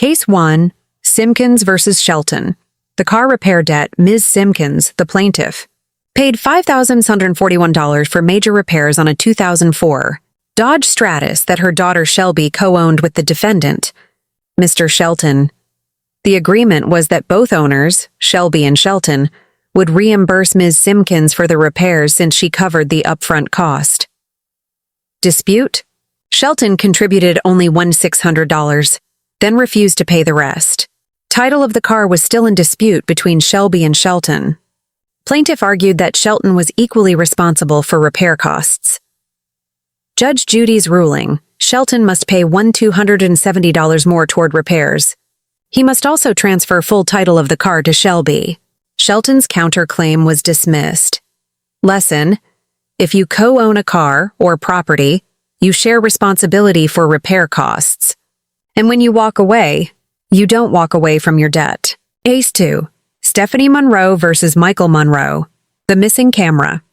Case 1, Simpkins versus Shelton. The car repair debt, Ms. Simpkins, the plaintiff, paid $5,641 for major repairs on a 2004 Dodge Stratus that her daughter Shelby co-owned with the defendant, Mr. Shelton. The agreement was that both owners, Shelby and Shelton, would reimburse Ms. Simpkins for the repairs since she covered the upfront cost. Dispute? Shelton contributed only $1,600, then refused to pay the rest. Title of the car was still in dispute between Shelby and Shelton. Plaintiff argued that Shelton was equally responsible for repair costs. Judge Judy's ruling: Shelton must pay $1,270 more toward repairs. He must also transfer full title of the car to Shelby. Shelton's counterclaim was dismissed. Lesson: if you co-own a car or property, you share responsibility for repair costs. And when you walk away, you don't walk away from your debt. Case 2, Stephanie Monroe versus Michael Monroe. The missing camera.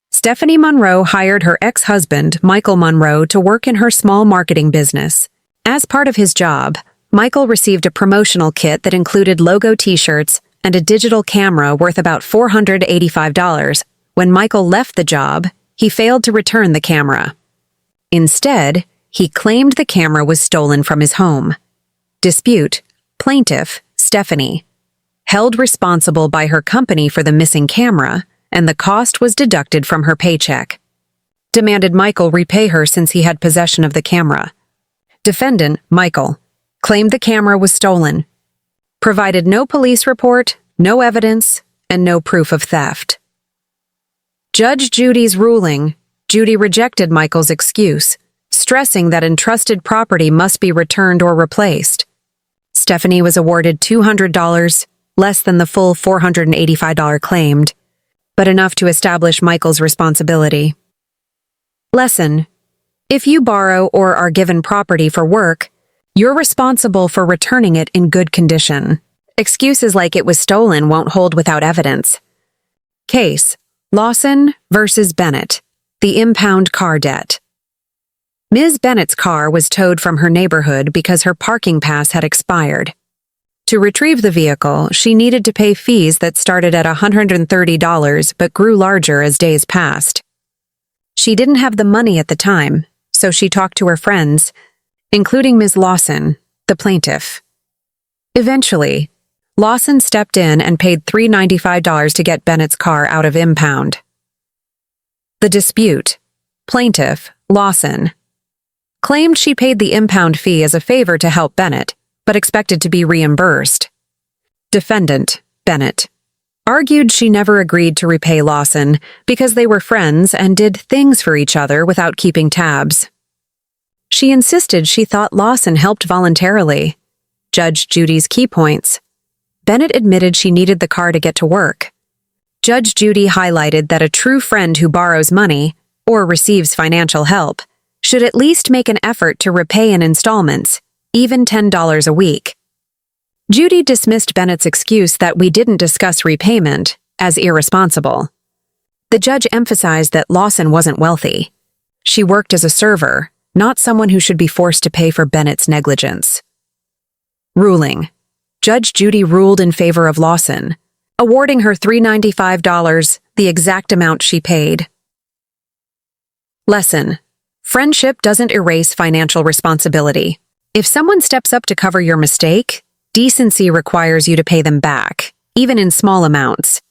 Stephanie Monroe hired her ex-husband, Michael Monroe, to work in her small marketing business. As part of his job, Michael received a promotional kit that included logo t-shirts and a digital camera worth about $485. When Michael left the job, he failed to return the camera. Instead, he claimed the camera was stolen from his home. Dispute: plaintiff, Stephanie, held responsible by her company for the missing camera, and the cost was deducted from her paycheck. Demanded Michael repay her since he had possession of the camera. Defendant, Michael, claimed the camera was stolen, provided no police report, no evidence, and no proof of theft. Judge Judy's ruling: Judy rejected Michael's excuse, stressing that entrusted property must be returned or replaced. Stephanie was awarded $200, less than the full $485 claimed, but enough to establish Michael's responsibility. Lesson: if you borrow or are given property for work, you're responsible for returning it in good condition. Excuses like it was stolen won't hold without evidence. Case: Lawson versus Bennett. The impound car debt. Ms. Bennett's car was towed from her neighborhood because her parking pass had expired. To retrieve the vehicle, she needed to pay fees that started at $130 but grew larger as days passed. She didn't have the money at the time, so she talked to her friends, including Ms. Lawson, the plaintiff. Eventually, Lawson stepped in and paid $395 to get Bennett's car out of impound. The dispute: plaintiff, Lawson, claimed she paid the impound fee as a favor to help Bennett, but expected to be reimbursed. Defendant, Bennett, argued she never agreed to repay Lawson because they were friends and did things for each other without keeping tabs. She insisted she thought Lawson helped voluntarily. Judge Judy's key points: Bennett admitted she needed the car to get to work. Judge Judy highlighted that a true friend who borrows money, or receives financial help, should at least make an effort to repay in installments, even $10 a week. Judy dismissed Bennett's excuse that we didn't discuss repayment as irresponsible. The judge emphasized that Lawson wasn't wealthy. She worked as a server, not someone who should be forced to pay for Bennett's negligence. Ruling: Judge Judy ruled in favor of Lawson, awarding her $395, the exact amount she paid. Lesson: friendship doesn't erase financial responsibility. If someone steps up to cover your mistake, decency requires you to pay them back, even in small amounts.